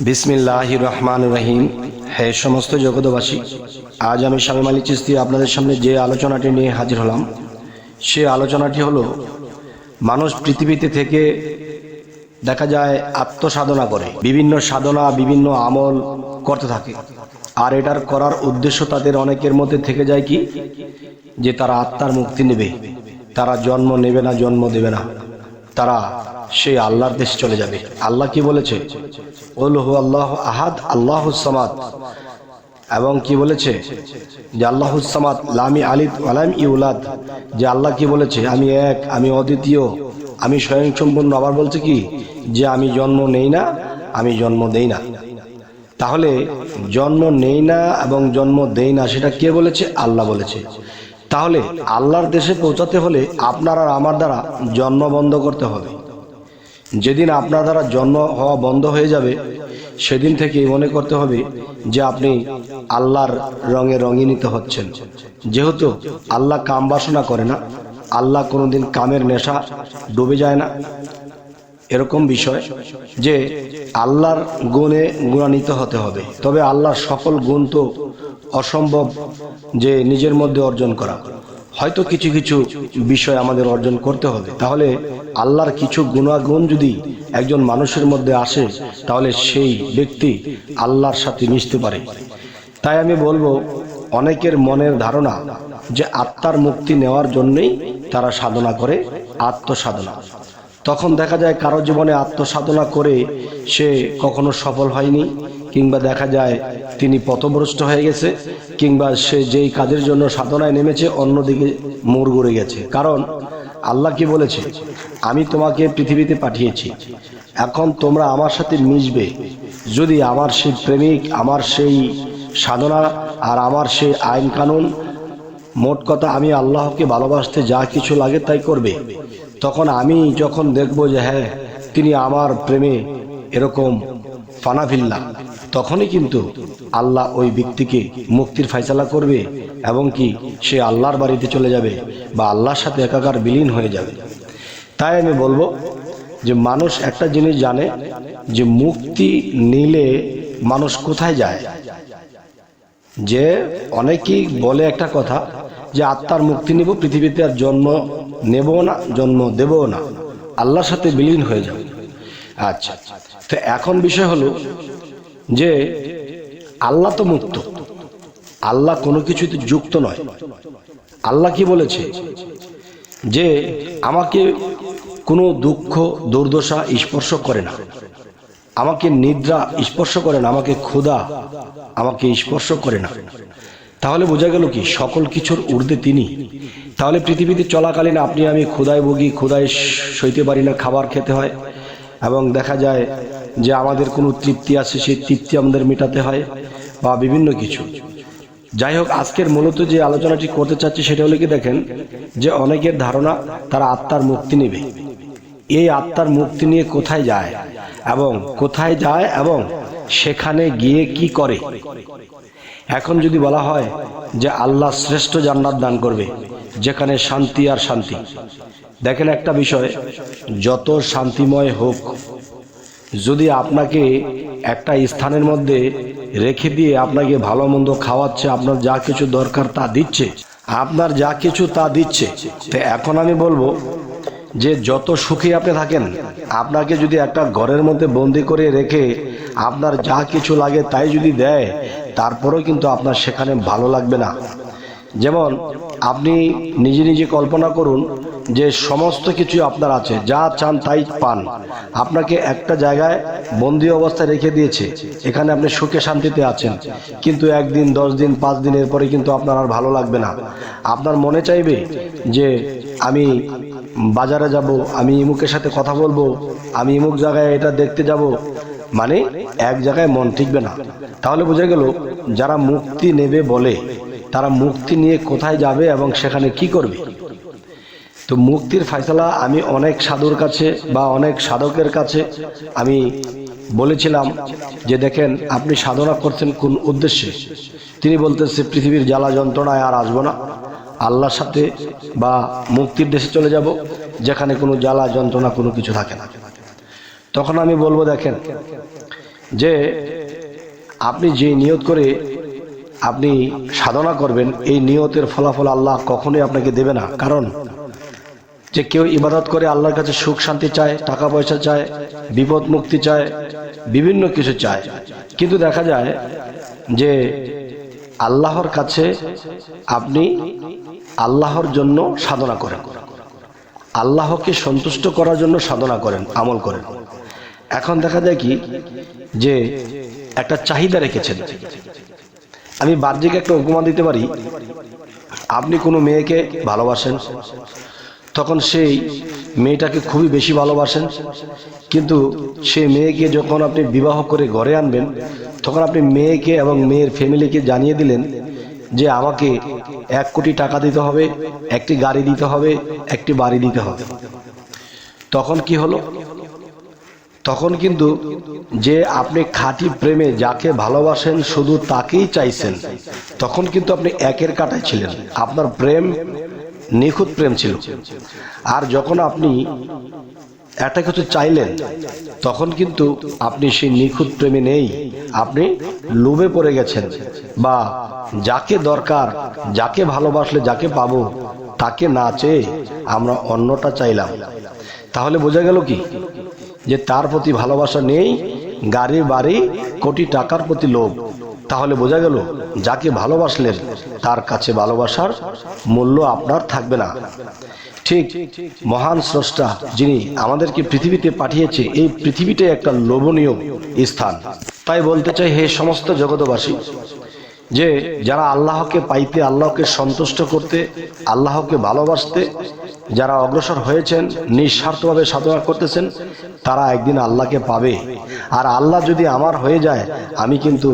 বিসমিল্লাহির রহমানির রহিম। হে সমস্ত জগৎবাসী, আজ আমি শামীম আলী চিশতি আপনাদের সামনে যে আলোচনাটি নিয়ে হাজির হলাম, সে আলোচনাটি হলো মানুষ পৃথিবীতে থেকে দেখা যায় আত্মসাধনা করে, বিভিন্ন সাধনা বিভিন্ন আমল করতে থাকে। আর এটার করার উদ্দেশ্য তাদের অনেকের মধ্যে থেকে যায় কি, যে তারা আত্মার মুক্তি নেবে, তারা জন্ম নেবে না, জন্ম দেবে না, তারা সেই আল্লাহর দেশে চলে যাবে। আল্লাহ কি বলেছে? কুল হু আল্লাহু আহাদ আল্লাহুস সামাদ। এবং কি বলেছে? যে আল্লাহুস সামাদ লাম ইয়ালিদ ওয়া লাম ইউলাদ। যে আল্লাহ কি বলেছে? আমি এক, আমি অদ্বিতীয়, আমি স্বয়ংসম্পূর্ণ। আবার বলছে কি, যে আমি জন্ম নেই না, আমি জন্ম দেই না। তাহলে জন্ম নেই না এবং জন্ম দেই না, সেটা কে বলেছে? আল্লাহ বলেছে। তাহলে আল্লাহর দেশে পৌঁছাতে হলে আপনার আর আমার দ্বারা জন্ম বন্ধ করতে হবে। যেদিন আপনার দ্বারা জন্ম হওয়া বন্ধ হয়ে যাবে, সেদিন থেকে মনে করতে হবে যে আপনি আল্লাহর রঙে রঙিনিত হচ্ছেন। যেহেতু আল্লাহ কাম বাসনা করে না, আল্লাহ কোনোদিন কামের নেশা ডুবে যায় না, এরকম বিষয় যে আল্লাহর গুণে গুণান্বিত হতে হবে। তবে আল্লাহর সকল গুণ তো অসম্ভব যে নিজের মধ্যে অর্জন করা, হয়তো কিছু কিছু বিষয় আমাদের অর্জন করতে হবে। তাহলে আল্লাহর কিছু গুণাগুণ যদি একজন মানুষের মধ্যে আসে, তাহলে সেই ব্যক্তি আল্লাহর সাথে মিশতে পারে। তাই আমি বলবো, অনেকের মনের ধারণা যে আত্মার মুক্তি নেওয়ার জন্যই তারা সাধনা করে, আত্মসাধনা। তখন দেখা যায় কারো জীবনে আত্মসাধনা করে সে কখনো সফল হয়নি, কিংবা দেখা যায় তিনি পথভ্রষ্ট হয়ে গেছে, কিংবা সে যেই কাজের জন্য সাধনায় নেমেছে অন্যদিকে মোড় ঘুরে গেছে। কারণ আল্লাহ কি বলেছে? আমি তোমাকে পৃথিবীতে পাঠিয়েছি, এখন তোমরা আমার সাথে মিশবে। যদি আমার সেই প্রেমিক, আমার সেই সাধনা আর আমার সেই আইন কানুন, মোট কথা আমি আল্লাহকে ভালোবাসতে যা কিছু লাগে তাই করবে, তখন আমি যখন দেখব যে হ্যাঁ তিনি আমার প্রেমে এরকম ফানাফিল্লা, তখনই কিন্তু আল্লাহ ওই ব্যক্তিকে মুক্তির ফয়সালা করবে এবং কি সে আল্লাহর বাড়িতে চলে যাবে বা আল্লাহর সাথে একাকার বিলীন হয়ে যাবে। তাই আমি বলবো যে মানুষ একটা জিনিস জানে, যে মুক্তি নিলে মানুষ কোথায় যায়। যে অনেকেই বলে একটা কথা, যে আত্মার মুক্তি নিব, পৃথিবীতে আর জন্ম নেব না, জন্ম দেব না, আল্লাহর সাথে বিলীন হয়ে যাবে। আচ্ছা, তো এখন বিষয় হলো যে আল্লাহ তো মুক্ত, আল্লাহ কোনো কিছুতে যুক্ত নয়। আল্লাহ কি বলেছে? যে আমাকে কোনো দুঃখ দুর্দশা স্পর্শ করে না, আমাকে নিদ্রা স্পর্শ করে না, আমাকে ক্ষুধা আমাকে স্পর্শ করে না। তাহলে বোঝা গেল কি, সকল কিছুর ঊর্ধ্বে তিনি। তাহলে পৃথিবীতে চলাকালীন আপনি আমি ক্ষুধায় ভুগি, ক্ষুধায় সইতে পারি না, খাবার খেতে হয়, এবং দেখা যায় যে আমাদের কোনো তৃপ্তি আছে, সেই তৃপ্তি আমাদের মেটাতে হয়, বা বিভিন্ন কিছু। যাই হোক, আজকের মূলত যে আলোচনাটি করতে চাচ্ছি সেটা হলো কি, দেখেন যে অনেকের ধারণা তারা আত্মার মুক্তি নেবে। এই আত্মার মুক্তি নিয়ে কোথায় যায় এবং সেখানে গিয়ে কি করে। এখন যদি বলা হয় যে আল্লাহ শ্রেষ্ঠ জান্নাত দান করবে, যেখানে শান্তি আর শান্তি। দেখেন একটা বিষয়, যত শান্তিময় হোক, যদি আপনাকে একটা স্থানের মধ্যে রেখে দিয়ে আপনাকে ভালো মন্দ খাওয়াচ্ছে, আপনার যা কিছু দরকার তা দিচ্ছে, তো এখন আমি বলবো যে যত সুখী আপনি থাকেন, আপনাকে যদি একটা ঘরের মধ্যে বন্দি করে রেখে আপনার যা কিছু লাগে তাই যদি দেয়, তারপরেও কিন্তু আপনার সেখানে ভালো লাগবে না। যেমন আপনি নিজে নিজে কল্পনা করুন যে সমস্ত কিছু আপনার আছে, যা চান তাই পান, আপনাকে একটা জায়গায় বন্দি অবস্থায় রেখে দিয়েছে, এখানে আপনি সুখে শান্তিতে আছেন, কিন্তু একদিন 10 দিন 5 দিনের পরে কিন্তু আপনার আর ভালো লাগবে না। আপনার মনে চাইবে যে আমি বাজারে যাব, আমি ইমুকের সাথে কথা বলবো, আমি ইমুক জায়গায় এটা দেখতে যাব, মানে এক জায়গায় মন টিকবে না। তাহলে বোঝা গেল, যারা মুক্তি নেবে বলে, তারা মুক্তি নিয়ে কোথায় যাবে এবং সেখানে কি করবে। তো মুক্তির ফয়সালা আমি অনেক সাধুর কাছে বা অনেক সাধকের কাছে আমি বলেছিলাম যে দেখেন আপনি সাধনা করছেন কোন উদ্দেশ্যে। তিনি বলতেছে পৃথিবীর জ্বালা যন্ত্রণায় আর আসবো না, আল্লাহর সাথে বা মুক্তির দেশে চলে যাব, যেখানে কোনো জ্বালা যন্ত্রণা কোনো কিছু থাকে না। তখন আমি বলবো দেখেন যে আপনি যে নিয়ত করে আপনি সাধনা করবেন, এই নিয়তের ফলাফল আল্লাহ কখনোই আপনাকে দেবে না। কারণ যে কেউ ইবাদত করে আল্লাহর কাছে সুখ শান্তি চায়, টাকা পয়সা চায়, বিপদ মুক্তি চায়, বিভিন্ন কিছু চায়, কিন্তু দেখা যায় যে আল্লাহর কাছে আপনি আল্লাহর জন্য সাধনা করেন, আল্লাহকে সন্তুষ্ট করার জন্য সাধনা করেন, আমল করেন। এখন দেখা যায় কি যে একটা চাহিদা রেখেছেন। আমি বাহ্যিক একটা উপমা দিতে পারি। আপনি কোনো মেয়েকে ভালোবাসেন, তখন সেই মেয়েটাকে খুবই বেশি ভালোবাসেন, কিন্তু সেই মেয়েকে যখন আপনি বিবাহ করে ঘরে আনবেন, তখন আপনি মেয়েকে এবং মেয়ের ফ্যামিলিকে জানিয়ে দিলেন যে আমাকে 1 কোটি টাকা দিতে হবে, একটি গাড়ি দিতে হবে, একটি বাড়ি দিতে হবে। তখন কি হলো? তখন কিন্তু যে আপনি খাঁটি প্রেমে যাকে ভালোবাসেন শুধু তাকেই চাইছেন, তখন কিন্তু আপনি একের কাঁটায় ছিলেন, আপনার প্রেম নিখুঁত প্রেম ছিল। আর যখন আপনি একটা কিছু চাইলেন, তখন কিন্তু আপনি সেই নিখুঁত প্রেমে নেই, আপনি লোভে পড়ে গেছেন, বা যাকে দরকার, যাকে ভালোবাসলে যাকে পাবো তাকে না চেয়ে আমরা অন্যটা চাইলাম। তাহলে বোঝা গেল কি যে তার প্রতি ভালোবাসা নেই, গাড়ি বাড়ি কোটি টাকার প্রতি লোভ। তাহলে বোঝা গেল যাকে ভালোবাসলেন তার কাছে ভালোবাসার মূল্য আপনার থাকবে না। ঠিক মহান স্রষ্টা যিনি আমাদেরকে পৃথিবীতে পাঠিয়েছে, এই পৃথিবীটাই একটা লোভনীয় স্থান। তাই বলতে চাই, হে সমস্ত জগৎবাসী, যে যারা আল্লাহকে পাইতে, আল্লাহকে সন্তুষ্ট করতে, আল্লাহকে ভালোবাসতে যারা অগ্রসর হয়েছেন, নিঃস্বার্থভাবে সাধনা করতেছেন, তারা একদিন আল্লাহকে পাবে। আর আল্লাহ যদি আমার হয়ে যায়, আমি কিন্তু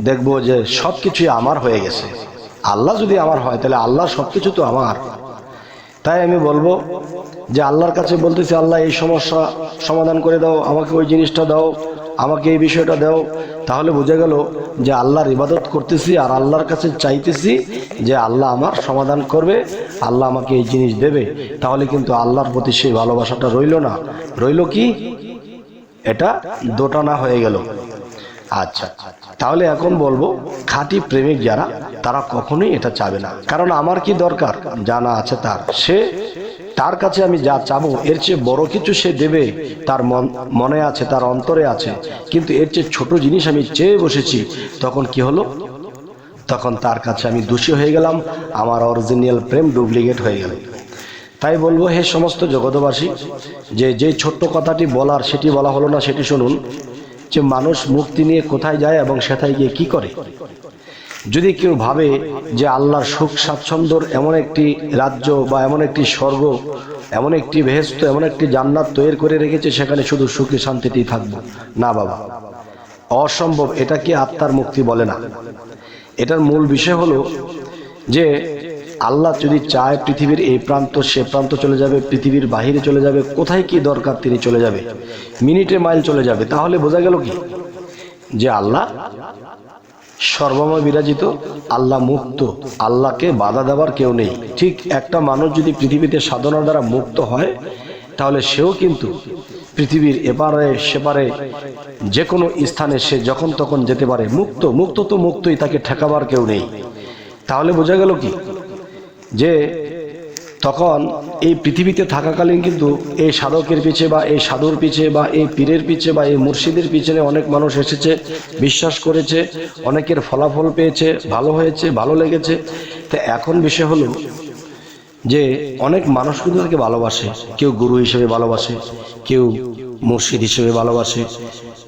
দেখব যে সব কিছুই আমার হয়ে গেছে। আল্লাহ যদি আমার হয়, তাহলে আল্লাহ সব কিছু তো আমার। তাই আমি বলবো যে আল্লাহর কাছে বলতেছি, আল্লাহ এই সমস্যা সমাধান করে দাও, আমাকে ওই জিনিসটা দাও, আমাকে এই বিষয়টা দাও। তাহলে বোঝা গেল যে আল্লাহর ইবাদত করতেছি আর আল্লাহর কাছে চাইতেছি যে আল্লাহ আমার সমাধান করবে, আল্লাহ আমাকে এই জিনিস দেবে। তাহলে কিন্তু আল্লাহর প্রতি সেই ভালোবাসাটা রইল না, রইল কি? এটা দোটানা হয়ে গেল। আচ্ছা, তাহলে এখন বলবো, খাঁটি প্রেমিক যারা, তারা কখনোই এটা চাবে না। কারণ আমার কি দরকার, জানা আছে তার, সে তার কাছে আমি যা চাবো এর চেয়ে বড় কিছু সে দেবে, তার মনে আছে, তার অন্তরে আছে। কিন্তু এর চেয়ে ছোট জিনিস আমি চেয়ে বসেছি, তখন কি হলো? তখন তার কাছে আমি দোষী হয়ে গেলাম, আমার অরিজিনাল প্রেম ডুপ্লিকেট হয়ে গেল। তাই বলবো, হে সমস্ত জগৎবাসী, যে ছোট্ট কথাটি বলার সেটি বলা হলো না, সেটি শুনুন। যে মানুষ মুক্তি নিয়ে কোথায় যায় এবং সেথায় গিয়ে কি করে। যদি কেউ ভাবে যে আল্লাহর সুখ স্বাচ্ছন্দ্যর এমন একটি রাজ্য বা এমন একটি স্বর্গ, এমন একটি বেহেশত, এমন একটি জান্নাত তৈরি করে রেখেছে, সেখানে শুধু সুখী শান্তিতেই থাকবো, না বাবা, অসম্ভব। এটাকে আত্মার মুক্তি বলে না। এটার মূল বিষয় হলো যে আল্লাহ যদি চায় পৃথিবীর এই প্রান্ত সে প্রান্ত চলে যাবে, পৃথিবীর বাহিরে চলে যাবে, কোথায় কি দরকার তিনি চলে যাবে, মিনিটে মাইল চলে যাবে। তাহলে বোঝা গেল কি যে আল্লাহ সর্বময় বিরাজিত, আল্লাহ মুক্ত, আল্লাহকে বাধা দেওয়ার কেউ নেই। ঠিক একটা মানুষ যদি পৃথিবীতে সাধনার দ্বারা মুক্ত হয়, তাহলে সেও কিন্তু পৃথিবীর এপারে সেপারে যে কোনো স্থানে সে যখন তখন যেতে পারে, মুক্ত। মুক্ত তো মুক্তই, তাকে ঠেকাবার কেউ নেই। তাহলে বোঝা গেল কি যে তখন এই পৃথিবীতে থাকাকালীন কিন্তু এই সাধকের পিছে বা এই সাধুর পিছে বা এই পীরের পিছে বা এই মুর্শিদের পিছনে অনেক মানুষ এসেছে, বিশ্বাস করেছে, অনেকের ফলাফল পেয়েছে, ভালো হয়েছে, ভালো লেগেছে। তো এখন বিষয় হলো যে অনেক মানুষ কিন্তু তাকে ভালোবাসে, কেউ গুরু হিসেবে ভালোবাসে, কেউ মুর্শিদ হিসেবে ভালোবাসে,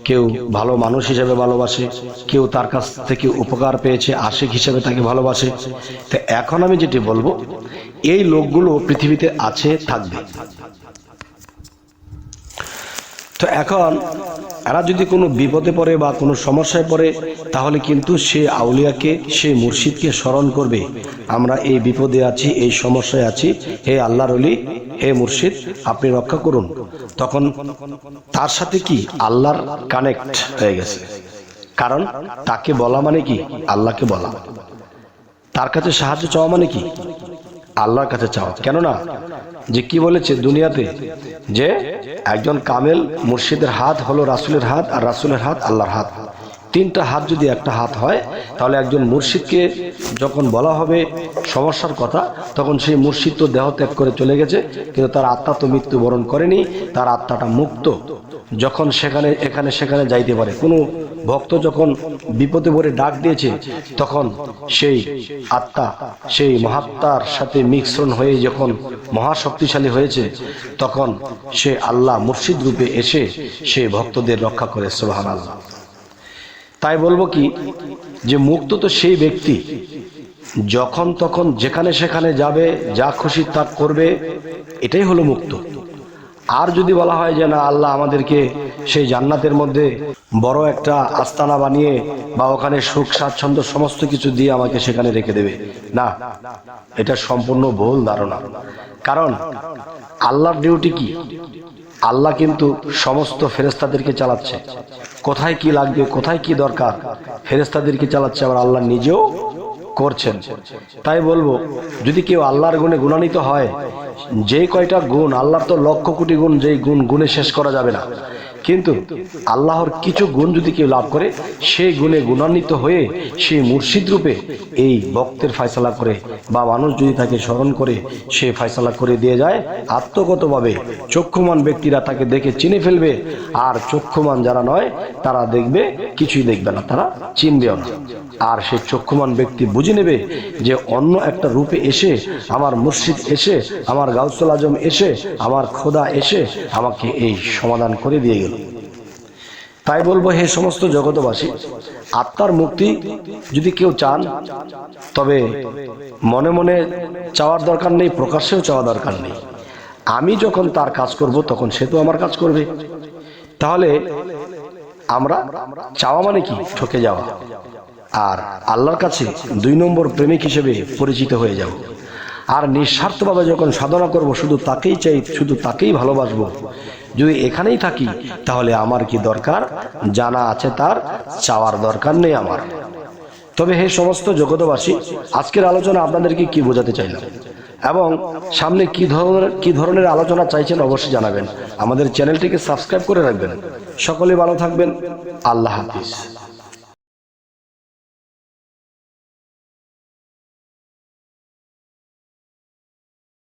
কেউ ভালো মানুষ হিসেবে ভালোবাসে, কেউ তার কাছ থেকে উপকার পেয়েছে, আশিক হিসেবে তাকে ভালোবাসে। তো এখন আমি যেটি বলবো, এই লোকগুলো পৃথিবীতে আছে, থাকবে। তো এখন এরা যদি কোনো বিপদে পড়ে বা কোনো সমস্যায় পড়ে, তাহলে কিন্তু সে আউলিয়াকে, সে মুর্শিদকে স্মরণ করবে, আমরা এই বিপদে আছি, এই সমস্যায় আছি, হে আল্লাহর ওলি, হে মুর্শিদ, আপনি রক্ষা করুন। তখন তার সাথে কি আল্লাহর কানেক্ট হয়ে গেছে। কারণ তাকে বলা মানে কি, আল্লাহকে বলা। তার কাছে সাহায্য চাওয়া মানে কি, আল্লাহর কাছে চাওয়া। কেননা যে কি বলেছে দুনিয়াতে যে একজন কামেল মুর্শিদের হাত হলো রাসূলের হাত, আর রাসূলের হাত আল্লাহর হাত। তিনটা হাত যদি একটা হাত হয়, তাহলে একজন মুর্শিদকে যখন বলা হবে সমস্যার কথা, তখন সেই মুর্শিদ তো দেহ ত্যাগ করে চলে গেছে, কিন্তু তার আত্মা তো মৃত্যুবরণ করেনি, তার আত্মাটা মুক্ত। যখন সেখানে যাইতে পারে। কোনো ভক্ত যখন বিপদে পড়ে ডাক দিয়েছে, তখন সেই আত্মা সেই মহাত্মার সাথে মিশ্রণ হয়ে যখন মহাশক্তিশালী হয়েছে, তখন সে আল্লাহ মুর্শিদ রূপে এসে সে ভক্তদের রক্ষা করে। সুবহানাল্লাহ। তাই বলবো কি, যে মুক্ত তো সেই ব্যক্তি যখন তখন যেখানে সেখানে যাবে, যা খুশি তা করবে, এটাই হলো মুক্ত। আর যদি বলা হয় যে না, আল্লাহ আমাদেরকে সেই জান্নাতের মধ্যে বড় একটা আস্তানা বানিয়ে বা ওখানে সুখ স্বাচ্ছন্দ্য সমস্ত কিছু দিয়ে আমাকে সেখানে রেখে দেবে, না, এটা সম্পূর্ণ ভুল ধারণা। কারণ আল্লাহর ডিউটি কি? আল্লাহ কিন্তু সমস্ত ফেরেশতাদেরকে চালাচ্ছে। কোথায় কি লাগবে, কোথায় কি দরকার, ফেরেশতাদেরকে চালাচ্ছে, আবার আল্লাহ নিজেও করছেন। তাই বলবো, যদি কেউ আল্লাহর গুণে গুণান্বিত হয়, যে কয়টা গুণ, আল্লাহর তো লক্ষ কোটি গুণ, যেই গুণে শেষ করা যাবে না, কিন্তু আল্লাহর কিছু গুণ যদি কেউ লাভ করে, সেই গুণে গুণান্বিত হয়ে সে মুর্শিদ রূপে এই ভক্তের ফয়সালা করে, বা মানুষ যদি তাকে স্মরণ করে সে ফয়সালা করে দিয়ে যায়, আত্মগতভাবে চক্ষুমান ব্যক্তিরা তাকে দেখে চিনে ফেলবে, আর চক্ষুমান যারা নয় তারা দেখবে কিছুই দেখবে না, তারা চিনবেও না। আর সে চক্ষুমান ব্যক্তি বুঝে নেবে যে অন্য একটা রূপে এসে, আমার মুর্শিদ এসে, আমার গাউসুল আজম এসে, আমার খোদা এসে আমাকে এই সমাধান করে দিয়ে গেল। তাই বলবো, হে সমস্ত জগতবাসী, আত্মার মুক্তি যদি কেউ চান, তবে মনে মনে চাওয়ার দরকার নেই, প্রকাশ্যেও চাওয়া দরকার নেই। আমি যখন তার কাজ করব, তখন সে তো আমার কাজ করবে। তাহলে আমরা চাওয়া মানে কি? ঠকে যাওয়া। আর আল্লাহর কাছে 2 নম্বর প্রেমিক হিসেবে পরিচিত হয়ে যাব। আর নিঃস্বার্থভাবে যখন সাধনা করব, শুধু তাকেই চাই, শুধু তাকেই ভালোবাসবো, যদি এখানেই থাকি, তাহলে আমার কি দরকার? জানা আছে তার, চাওয়ার দরকার নেই আমার। তবে হে সমস্ত জগতবাসী, আজকের আলোচনা আপনাদেরকে কি বোঝাতে চাইলাম, এবং সামনে কি ধরনের আলোচনা চাইছেন অবশ্যই জানাবেন। আমাদের চ্যানেলটিকে সাবস্ক্রাইব করে রাখবেন। সকলে ভালো থাকবেন। আল্লাহ হাফিজ।